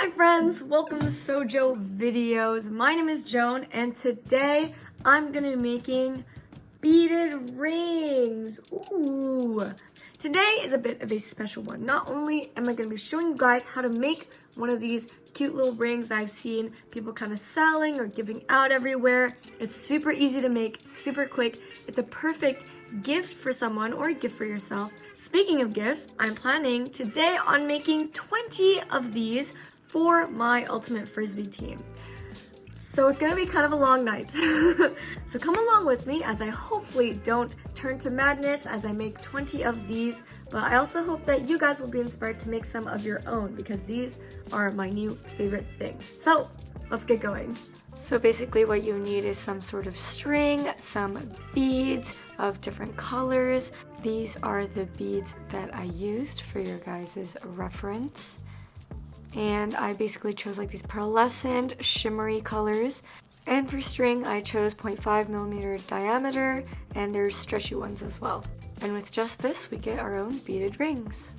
Hi friends, welcome to Sojo videos. My name is Joan and today I'm gonna be making beaded rings. Ooh. Today is a bit of a special one. Not only am I gonna be showing you guys how to make one of these cute little rings that I've seen people kind of selling or giving out everywhere. It's super easy to make, super quick. It's a perfect gift for someone or a gift for yourself. Speaking of gifts, I'm planning today on making 20 of these for my Ultimate Frisbee team. So it's gonna be kind of a long night. So come along with me as I hopefully don't turn to madness as I make 20 of these, but I also hope that you guys will be inspired to make some of your own because these are my new favorite thing. So let's get going. So basically what you need is some sort of string, some beads of different colors. These are the beads that I used for your guys' reference. And I basically chose like these pearlescent shimmery colors. And for string I chose 0.5mm diameter, and there's stretchy ones as well. And with just this we get our own beaded rings.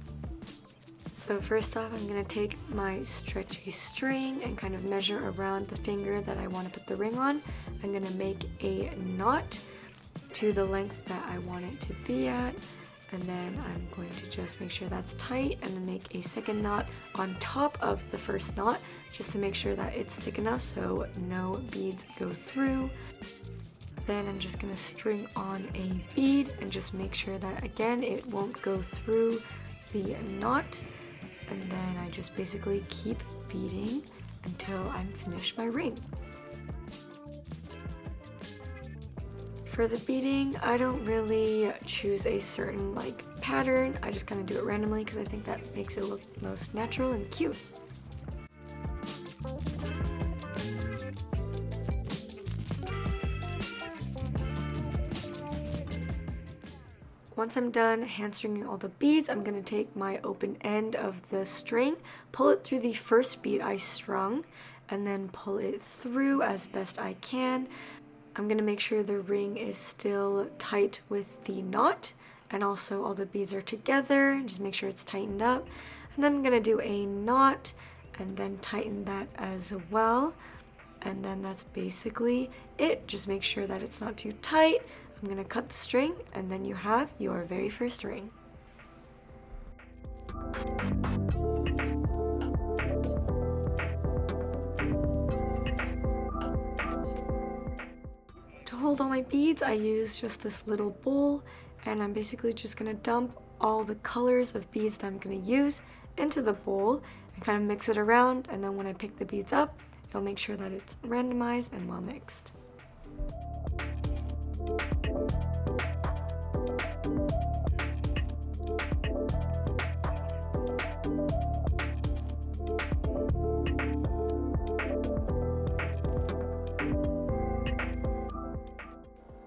So first off, I'm going to take my stretchy string and kind of measure around the finger that I want to put the ring on. I'm going to make a knot to the length that I want it to be at. And then I'm going to just make sure that's tight and then make a second knot on top of the first knot just to make sure that it's thick enough so no beads go through. Then I'm just going to string on a bead and just make sure that again it won't go through the knot. And then I just basically keep beading until I'm finished my ring. For the beading, I don't really choose a certain pattern. I just kind of do it randomly because I think that makes it look most natural and cute. Once I'm done hand stringing all the beads, I'm going to take my open end of the string, pull it through the first bead I strung, and then pull it through as best I can. I'm going to make sure the ring is still tight with the knot, and also all the beads are together, just make sure it's tightened up. And then I'm going to do a knot, and then tighten that as well. And then that's basically it. Just make sure that it's not too tight. I'm going to cut the string, and then you have your very first ring. To hold all my beads, I use just this little bowl, and I'm basically just going to dump all the colors of beads that I'm going to use into the bowl and kind of mix it around, and then when I pick the beads up, I'll make sure that it's randomized and well mixed.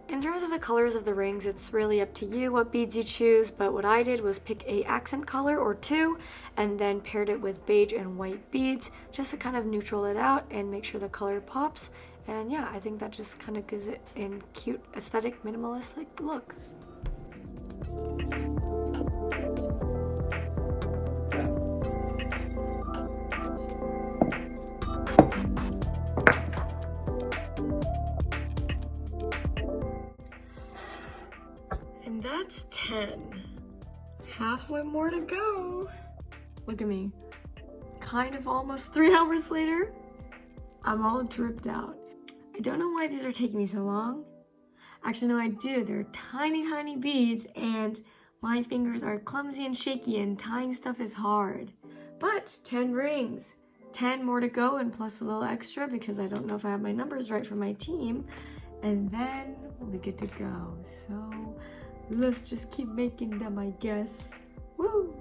In terms of the colors of the rings, it's really up to you what beads you choose, but what I did was pick a accent color or two and then paired it with beige and white beads just to kind of neutral it out and make sure the color pops. And yeah, I think that just kind of gives it a cute, aesthetic, minimalistic look. And that's 10. Halfway more to go. Look at me. Kind of almost 3 hours later, I'm all dripped out. I don't know why these are taking me so long. Actually, no, I do. They're tiny, tiny beads, and my fingers are clumsy and shaky, and tying stuff is hard. But 10 rings. 10 more to go, and plus a little extra because I don't know if I have my numbers right for my team. And then we get to go. So let's just keep making them, I guess. Woo!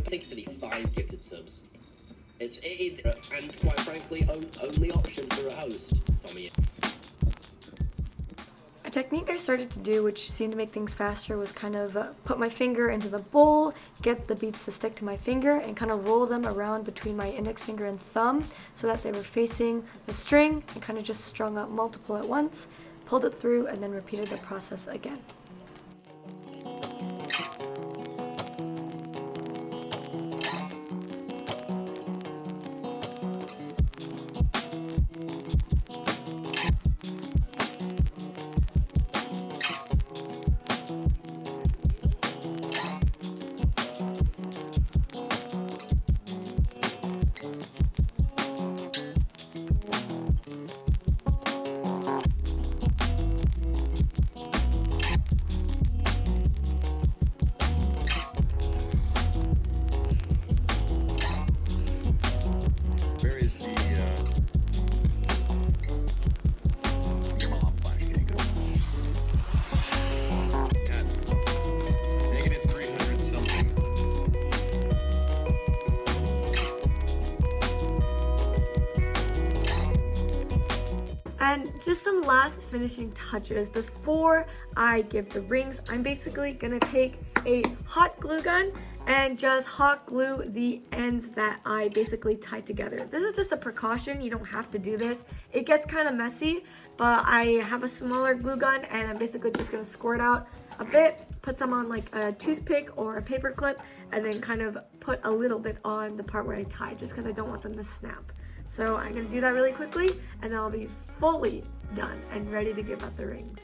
Thank you for the 5 gifted subs. And quite frankly, only option for a host, Tommy. A technique I started to do, which seemed to make things faster, was kind of put my finger into the bowl, get the beads to stick to my finger, and kind of roll them around between my index finger and thumb so that they were facing the string, and kind of just strung up multiple at once, pulled it through, and then repeated the process again. Where is your mom slash Jacob? Got negative 300 something. And just some last finishing touches before I give the rings. I'm basically gonna take a hot glue gun and just hot glue the ends that I basically tied together. This is just a precaution, you don't have to do this. It gets kind of messy, but I have a smaller glue gun and I'm basically just gonna squirt out a bit, put some on like a toothpick or a paper clip, and then kind of put a little bit on the part where I tied, just because I don't want them to snap. So I'm gonna do that really quickly, and then I'll be fully done and ready to give out the rings.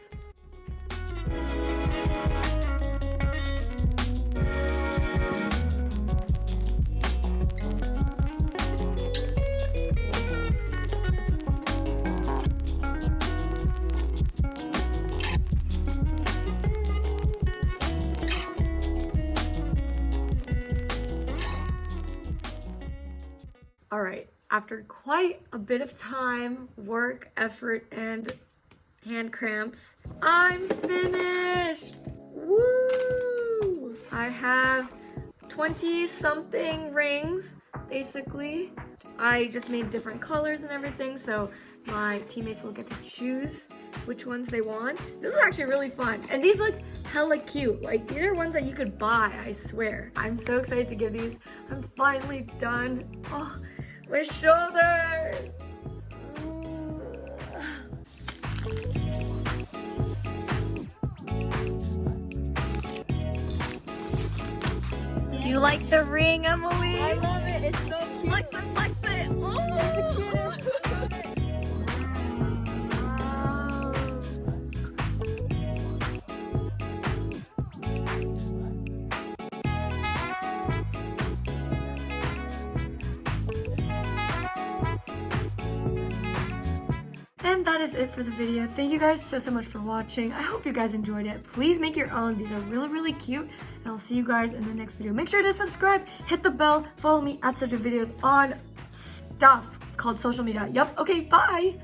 All right, after quite a bit of time, work, effort, and hand cramps, I'm finished! Woo! I have 20-something rings, basically. I just made different colors and everything, so my teammates will get to choose which ones they want. This is actually really fun. And these look hella cute. Like, these are ones that you could buy, I swear. I'm so excited to give these. I'm finally done. Oh, my shoulder! Do you like the ring, Emily? I love it. It's so cute. Flex it, flex it! Oh! And that is it for the video. Thank you guys so much for watching. I hope you guys enjoyed it. Please make your own. These are really cute. And I'll see you guys in the next video. Make sure to subscribe, hit the bell, follow me at Stretchy videos on stuff called social media. Yup. Okay, bye.